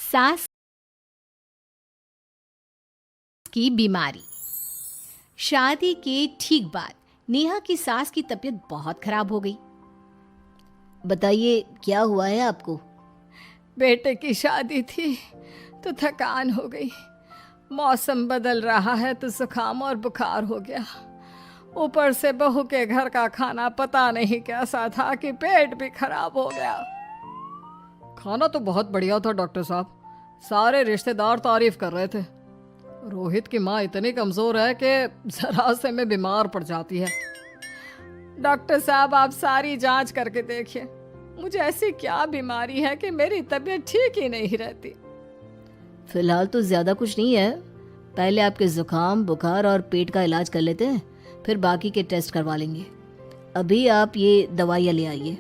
सास की बीमारी। शादी के ठीक बाद नेहा की सास की तबीयत बहुत खराब हो गई। बताइए क्या हुआ है आपको? बेटे की शादी थी तो थकान हो गई। मौसम बदल रहा है तो जुकाम और बुखार हो गया। ऊपर से बहू के घर का खाना पता नहीं कैसा था कि पेट भी खराब हो गया। खाना तो बहुत बढ़िया था डॉक्टर साहब, सारे रिश्तेदार तारीफ कर रहे थे। रोहित की माँ इतनी कमजोर है कि जरा से में बीमार पड़ जाती है। डॉक्टर साहब आप सारी जांच करके देखिए, मुझे ऐसी क्या बीमारी है कि मेरी तबीयत ठीक ही नहीं रहती। फिलहाल तो ज्यादा कुछ नहीं है, पहले आपके जुकाम बुखार और पेट का इलाज कर लेते हैं, फिर बाकी के टेस्ट करवा लेंगे। अभी आप ये दवाइयाँ ले आइए।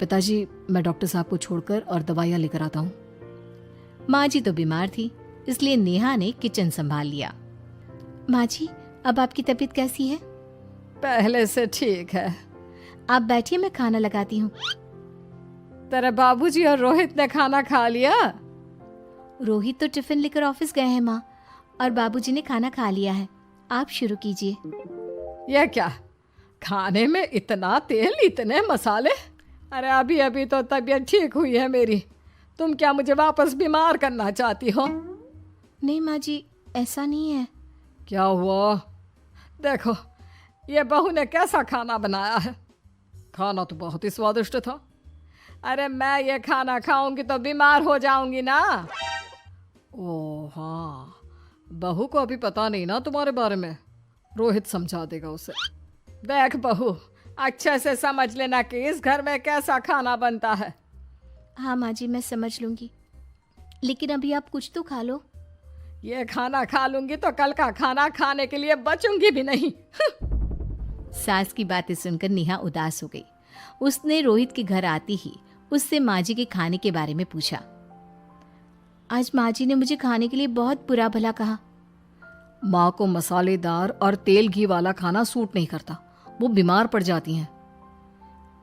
पिताजी मैं डॉक्टर साहब को छोड़कर और दवाइयाँ लेकर आता हूँ। माँ जी तो बीमार थी, इसलिए नेहा ने किचन संभाल लिया। माँ जी अब आपकी तबीयत कैसी है? पहले से ठीक है। आप बैठिए, मैं खाना लगाती हूँ। तेरे बाबूजी और रोहित ने खाना खा लिया? रोहित तो टिफिन लेकर ऑफिस गए हैं माँ, और बाबूजी ने खाना खा लिया है। आप शुरू कीजिए। यह क्या, खाने में इतना तेल इतने मसाले? अरे अभी अभी तो तबीयत ठीक हुई है मेरी, तुम क्या मुझे वापस बीमार करना चाहती हो? नहीं माँ जी, ऐसा नहीं है। क्या हुआ? देखो ये बहू ने कैसा खाना बनाया है। खाना तो बहुत ही स्वादिष्ट था। अरे मैं ये खाना खाऊंगी तो बीमार हो जाऊंगी ना। ओह हाँ, बहू को अभी पता नहीं ना तुम्हारे बारे में, रोहित समझा देगा उसे। देख बहू, अच्छे से समझ लेना कि इस घर में कैसा खाना बनता है। हाँ माँ जी, मैं समझ लूंगी, लेकिन अभी आप कुछ तो खा लो। ये खाना खा लूंगी तो कल का खाना खाने के लिए बचूंगी भी नहीं। सास की बातें सुनकर नेहा उदास हो गई। उसने रोहित के घर आती ही उससे माँ जी के खाने के बारे में पूछा। आज माँ जी ने मुझे खाने के लिए बहुत बुरा भला कहा। माँ को मसालेदार और तेल घी वाला खाना सूट नहीं करता, वो बीमार पड़ जाती हैं।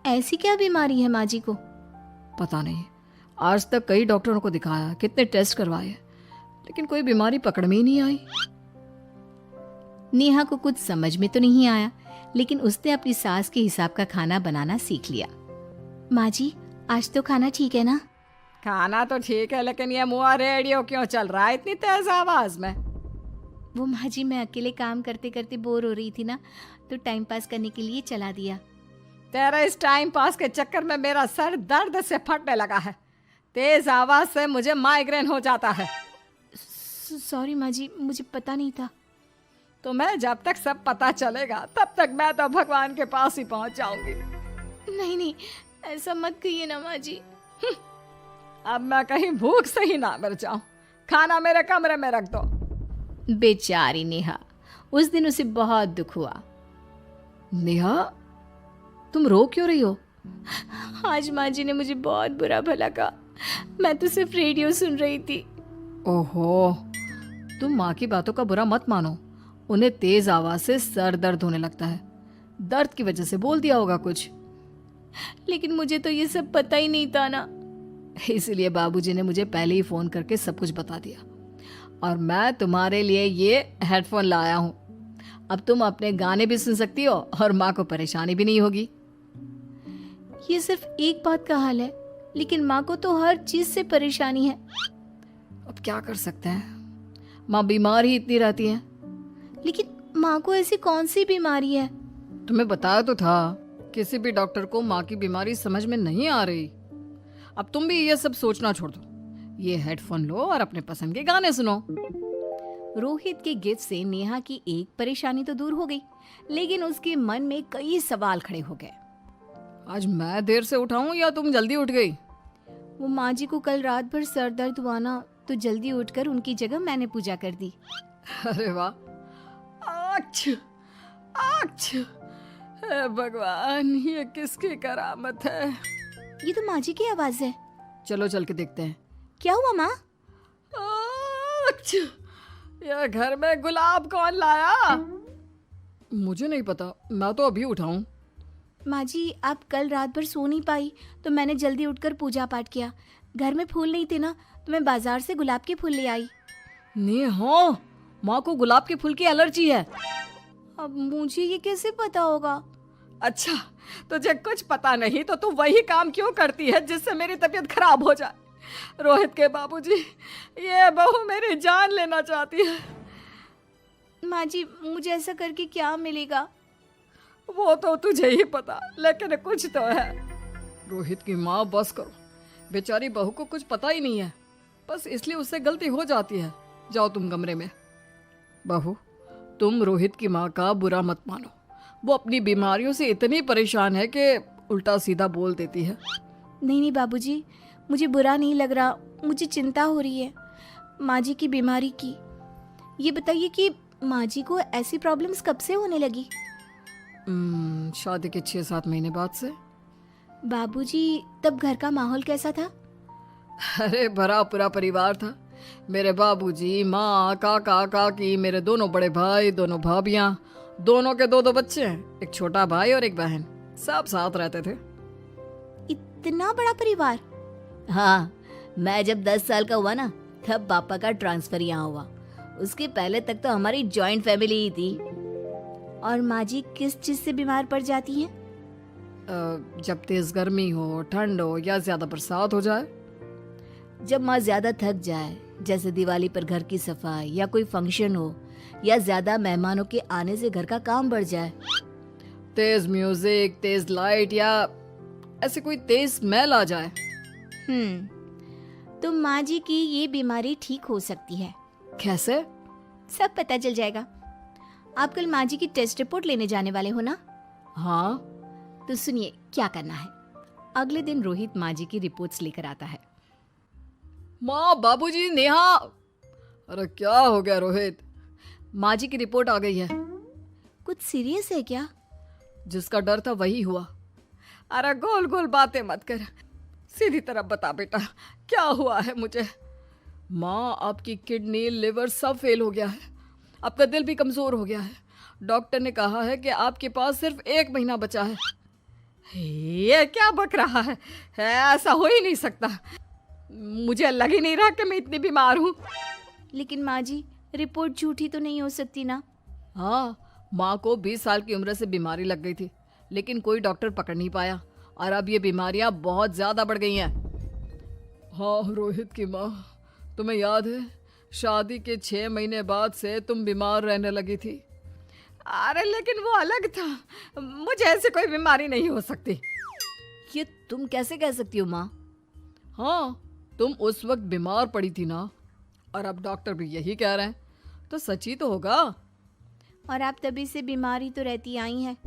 ऐसी क्या बीमारी है माँ जी को? पता नहीं, आज तक कई डॉक्टरों को दिखाया, कितने टेस्ट करवाए, लेकिन कोई बीमारी पकड़ में ही नहीं आई। नेहा को कुछ समझ में तो नहीं आया, लेकिन उसने अपनी सास के हिसाब का खाना बनाना सीख लिया। माँ जी आज तो खाना ठीक है ना? खाना तो ठीक है, लेकिन ये मुआ रेडियो क्यों चल रहा है इतनी तेज आवाज में? वो माँ जी मैं अकेले काम करते करते बोर हो रही थी ना, तो टाइम पास करने के लिए चला दिया। तेरा इस टाइम पास के चक्कर में मेरा सर दर्द से फटने लगा है। तेज आवाज से मुझे माइग्रेन हो जाता है। सॉरी माँ जी, मुझे पता नहीं था। तुम्हें जब तक सब पता चलेगा तब तक मैं तो भगवान के पास ही पहुंच जाऊंगी। नहीं नहीं, ऐसा मत कहिए ना माँ जी। अब मैं कहीं भूख से ही ना मर जाऊं। खाना मेरे कमरे में रख दो। बेचारी नेहा, उस दिन उसे बहुत दुख हुआ। नेहा तुम रो क्यों रही हो? आज माँ जी ने मुझे बहुत बुरा भला कहा, मैं तो सिर्फ रेडियो सुन रही थी। ओहो, तुम माँ की बातों का बुरा मत मानो, उन्हें तेज आवाज से सर दर्द होने लगता है, दर्द की वजह से बोल दिया होगा कुछ। लेकिन मुझे तो ये सब पता ही नहीं था ना, इसलिए बाबूजी ने मुझे पहले ही फोन करके सब कुछ बता दिया, और मैं तुम्हारे लिए ये हेडफोन लाया हूँ। अब तुम अपने गाने भी सुन सकती हो और माँ को परेशानी भी नहीं होगी। ये सिर्फ एक बात का हाल है, लेकिन माँ को तो हर चीज से परेशानी है। अब क्या कर सकते हैं, माँ बीमार ही इतनी रहती है। लेकिन माँ को ऐसी कौन सी बीमारी है? तुम्हें बताया तो था, किसी भी डॉक्टर को माँ की बीमारी समझ में नहीं आ रही। अब तुम भी ये सब सोचना छोड़ दो, ये हेडफोन लो और अपने पसंद के गाने सुनो। रोहित के गिफ्ट से नेहा की एक परेशानी तो दूर हो गई, लेकिन उसके मन में कई सवाल खड़े हो गए। आज मैं देर से उठाऊं या तुम जल्दी उठ गई? वो माँ जी को कल रात भर सर दर्द हुआ ना, तो जल्दी उठकर उनकी जगह मैंने पूजा कर दी। अरे वाह, अच्छा अच्छा, हे भगवान ये किसकी करामत है? ये तो माँ जी की आवाज है। चलो चल के देखते हैं। क्या हुआ माँ? अच्छा, यह घर में गुलाब कौन लाया? मुझे नहीं पता, मैं तो अभी उठाऊं। माँ जी आप कल रात भर सो नहीं पाई, तो मैंने जल्दी उठकर पूजा पाठ किया। घर में फूल नहीं थे ना, तो मैं बाजार से गुलाब के फूल ले आई। नेहा, माँ को गुलाब के फूल की एलर्जी है। अब मुझे ये कैसे पता होगा? अच्छा, तुझे कुछ पता नहीं तो तू वही काम क्यों करती है जिससे मेरी तबीयत खराब हो जाए? रोहित के बाबूजी, ये बहू मेरी जान लेना चाहती है। माँ जी, मुझे ऐसा करके क्या मिलेगा? वो तो तुझे ही पता, लेकिन कुछ तो है। रोहित की माँ, बस करो। बेचारी बहू को कुछ पता ही नहीं है, बस इसलिए उससे गलती हो जाती है। जाओ तुम कमरे में। बहू, तुम रोहित की माँ का बुरा मत मानो। वो अपनी बीमारियों से इतनी परेशान है कि उल्टा सीधा बोल देती है। नहीं नहीं बाबूजी, मुझे बुरा नहीं लग रहा, मुझे चिंता हो रही है माँ जी की बीमारी की। ये बताइए कि माँ जी को ऐसी प्रॉब्लम्स कब से होने लगी? शादी के 6-7 महीने बाद से। बाबूजी, तब घर का माहौल कैसा था? अरे भरा पूरा परिवार था। मेरे बाबूजी, माँ, काका, काकी, मेरे दोनों बड़े भाई, दोनों भाभियाँ, दोनों के 2-2 बच्चे हैं, एक छोटा भाई और एक बहन। सब साथ रहते थे। इतना बड़ा परिवार? हाँ, मैं जब 10 साल का हुआ ना, तब पापा का ट्रांसफर यहाँ हुआ। उसके पहले तक तो हमारी जॉइंट फैमिली ही थी। और माँ जी किस चीज से बीमार पड़ जाती हैं? जब तेज गर्मी हो, ठंड हो या ज्यादा बरसात हो जाए। जब माँ ज्यादा थक जाए, जैसे दिवाली पर घर की सफाई या कोई फंक्शन हो, या ज्यादा मेहमानों के आने से घर का काम बढ़ जाए। तेज म्यूजिक, तेज लाइट या ऐसे कोई तेज स्मेल आ जाए। तो माँ जी की ये बीमारी ठीक हो सकती है। कैसे? सब पता चल जाएगा। आप कल माँ जी की टेस्ट रिपोर्ट लेने जाने वाले हो ना? हाँ। तो सुनिए क्या करना है। अगले दिन रोहित माँ जी की रिपोर्ट्स लेकर आता है। माँ, बाबूजी, नेहा। अरे क्या हो गया रोहित? माँ जी की रिपोर्ट आ गई है। कुछ सीरियस है क्या? जिसका डर था वही हुआ। अरे गोल गोल बातें मत कर, सीधी तरफ बता बेटा, क्या हुआ है मुझे? माँ, आपकी किडनी, लिवर सब फेल हो गया है। आपका दिल भी कमजोर हो गया है। डॉक्टर ने कहा है कि आपके पास सिर्फ 1 महीना बचा है। ये क्या बक रहा है? ऐसा हो ही नहीं सकता। मुझे लग ही नहीं रहा कि मैं इतनी बीमार हूँ। लेकिन माँ जी, रिपोर्ट झूठी तो नहीं हो सकती ना? हाँ, माँ को 20 साल की उम्र से बीमारी लग गई थी, लेकिन कोई डॉक्टर पकड़ नहीं पाया और अब ये बीमारियां बहुत ज्यादा बढ़ गई हैं। हाँ रोहित की माँ, तुम्हें याद है शादी के 6 महीने बाद से तुम बीमार रहने लगी थी। अरे लेकिन वो अलग था, मुझे ऐसे कोई बीमारी नहीं हो सकती। ये तुम कैसे कह सकती हो माँ? हाँ, तुम उस वक्त बीमार पड़ी थी ना, और अब डॉक्टर भी यही कह रहे हैं, तो सच ही तो होगा। और आप तभी से बीमार ही तो रहती आई हैं।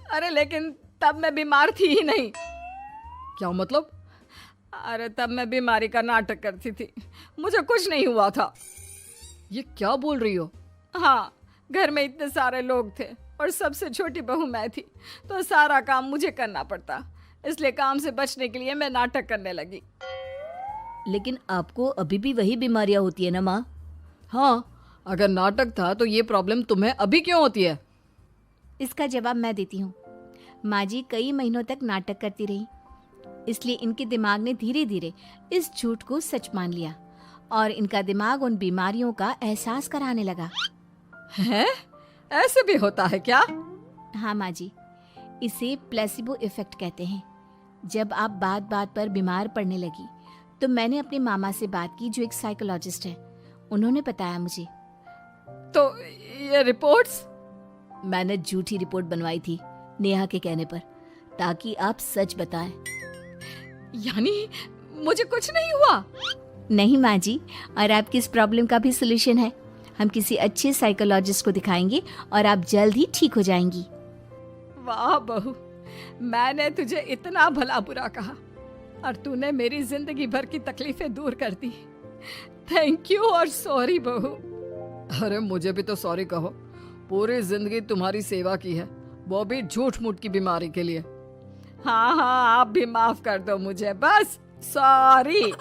अरे लेकिन तब मैं बीमार थी ही नहीं। क्या मतलब? अरे तब मैं बीमारी का नाटक करती थी, मुझे कुछ नहीं हुआ था। ये क्या बोल रही हो? हाँ, घर में इतने सारे लोग थे और सबसे छोटी बहू मैं थी, तो सारा काम मुझे करना पड़ता, इसलिए काम से बचने के लिए मैं नाटक करने लगी। लेकिन आपको अभी भी वही बीमारियां होती है ना माँ? हाँ, अगर नाटक था तो ये प्रॉब्लम तुम्हें अभी क्यों होती है? इसका जवाब मैं देती हूँ। माँ जी कई महीनों तक नाटक करती रही, इसलिए इनके दिमाग ने धीरे धीरे इस झूठ को सच मान लिया और इनका दिमाग उन बीमारियों का एहसास कराने लगा। हैं? ऐसे भी होता है क्या? हाँ माँ जी, इसे प्लेसिबो इफेक्ट कहते हैं। जब आप बात बात पर बीमार पड़ने लगी तो मैंने अपने मामा से बात की जो एक साइकोलॉजिस्ट है। उन्होंने बताया मुझे। तो ये रिपोर्ट्स? मैंने झूठी रिपोर्ट बनवाई थी नेहा के कहने पर, ताकि आप सच बताएं। यानी मुझे कुछ नहीं हुआ? नहीं माँ जी, और आपकी इस प्रॉब्लम का भी सोल्यूशन है। हम किसी अच्छे साइकोलॉजिस्ट को दिखाएंगे और आप जल्द ही ठीक हो जाएंगी। वाह बहू, मैंने तुझे इतना भला बुरा कहा और तूने मेरी जिंदगी भर की तकलीफें दूर कर दी। थैंक यू और सॉरी बहू। अरे मुझे भी तो सॉरी कहो, पूरी जिंदगी तुम्हारी सेवा की है, वो भी झूठ मूठ की बीमारी के लिए। हाँ हाँ, आप भी माफ कर दो मुझे, बस सॉरी।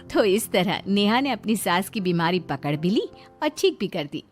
तो इस तरह नेहा ने अपनी सास की बीमारी पकड़ भी ली और ठीक भी कर दी।